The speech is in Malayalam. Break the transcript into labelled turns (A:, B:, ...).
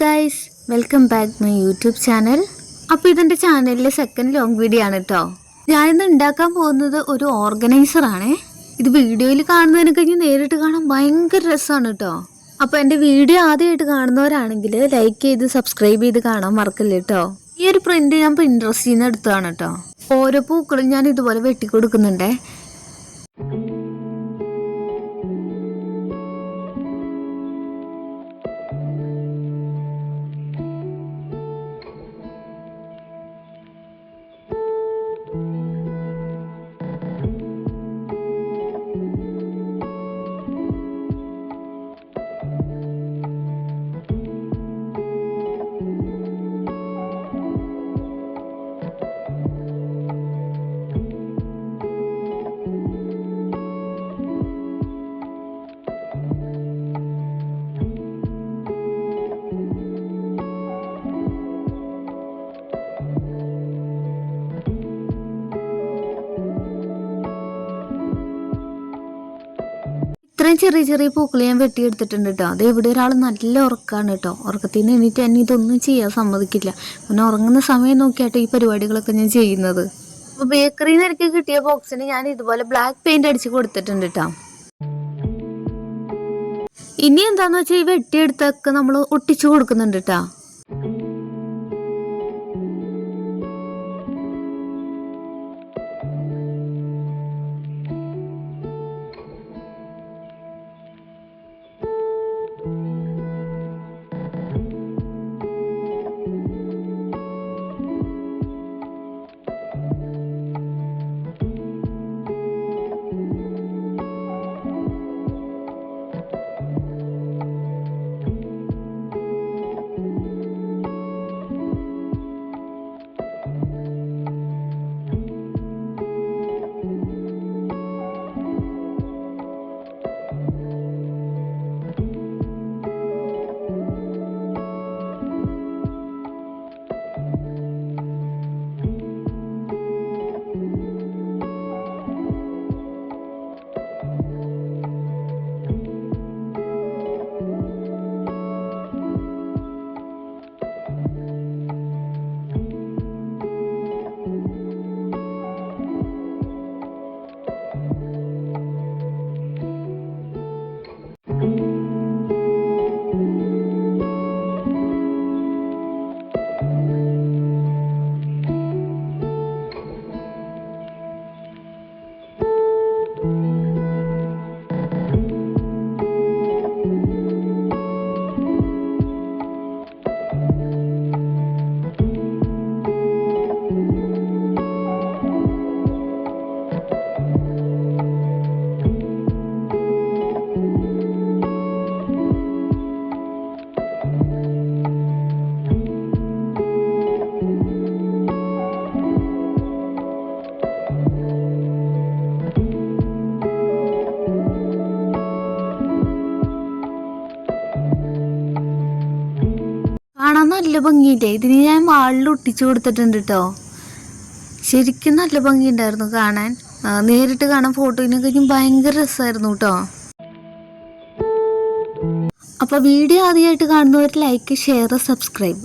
A: Guys, welcome back my YouTube channel. അപ്പോൾ ഇതെൻ്റെ ചാനലിലെ സെക്കൻഡ് ലോങ് വീഡിയോ ആണ് കേട്ടോ. ഞാനിന്ന് ഉണ്ടാക്കാൻ പോകുന്നത് ഒരു ഓർഗനൈസറാണേ. ഇത് വീഡിയോയിൽ കാണുന്നതിന് കഴിഞ്ഞ് നേരിട്ട് കാണാൻ ഭയങ്കര രസമാണ് കേട്ടോ. അപ്പോൾ എൻ്റെ വീഡിയോ ആദ്യമായിട്ട് കാണുന്നവരാണെങ്കിൽ ലൈക്ക് ചെയ്ത് സബ്സ്ക്രൈബ് ചെയ്ത് കാണാൻ മറക്കില്ല കേട്ടോ. ഈ ഒരു പ്രിന്റ് ഞാൻ പിൻട്രസ്റ്റിൽ നിന്ന് എടുത്തതാണ് കേട്ടോ. ഓരോ പൂക്കളും ഞാൻ ഇതുപോലെ വെട്ടിക്കൊടുക്കുന്നുണ്ടേ. ഇത്രയും ചെറിയ ചെറിയ പൂക്കൾ ഞാൻ വെട്ടിയെടുത്തിട്ടുണ്ട് കേട്ടോ. അത് ഇവിടെ ഒരാൾ നല്ല ഉറക്കമാണ് കേട്ടോ. ഉറക്കത്തിൽ നിന്ന് എണീറ്റ് എന്നെ ഇതൊന്നും ചെയ്യാൻ സമ്മതിക്കില്ല. പിന്നെ ഉറങ്ങുന്ന സമയം നോക്കിയാട്ടോ ഈ പരിപാടികളൊക്കെ ഞാൻ ചെയ്യുന്നത്. അപ്പോൾ ബേക്കറിയിൽ നിന്ന് എനിക്ക് കിട്ടിയ ബോക്സിന് ഞാൻ ഇതുപോലെ ബ്ലാക്ക് പെയിന്റ് അടിച്ച് കൊടുത്തിട്ടുണ്ട് കേട്ടോ. ഇനി എന്താന്ന് വെച്ചാൽ ഈ വെട്ടിയെടുത്തൊക്കെ നമ്മൾ ഒട്ടിച്ചു കൊടുക്കുന്നുണ്ട് കേട്ടോ. കാണാൻ നല്ല ഭംഗിയില്ലേ. ഇതിന് ഞാൻ വാളിൽ ഒട്ടിച്ചു കൊടുത്തിട്ടുണ്ട് കേട്ടോ. ശരിക്കും നല്ല ഭംഗിയുണ്ടായിരുന്നു കാണാൻ. നേരിട്ട് കാണാൻ ഫോട്ടോയിനെ കഴിഞ്ഞും ഭയങ്കര രസമായിരുന്നു കേട്ടോ. അപ്പോൾ വീഡിയോ ആദ്യമായിട്ട് കാണുന്നവർ ലൈക്ക്, ഷെയർ, സബ്സ്ക്രൈബ്.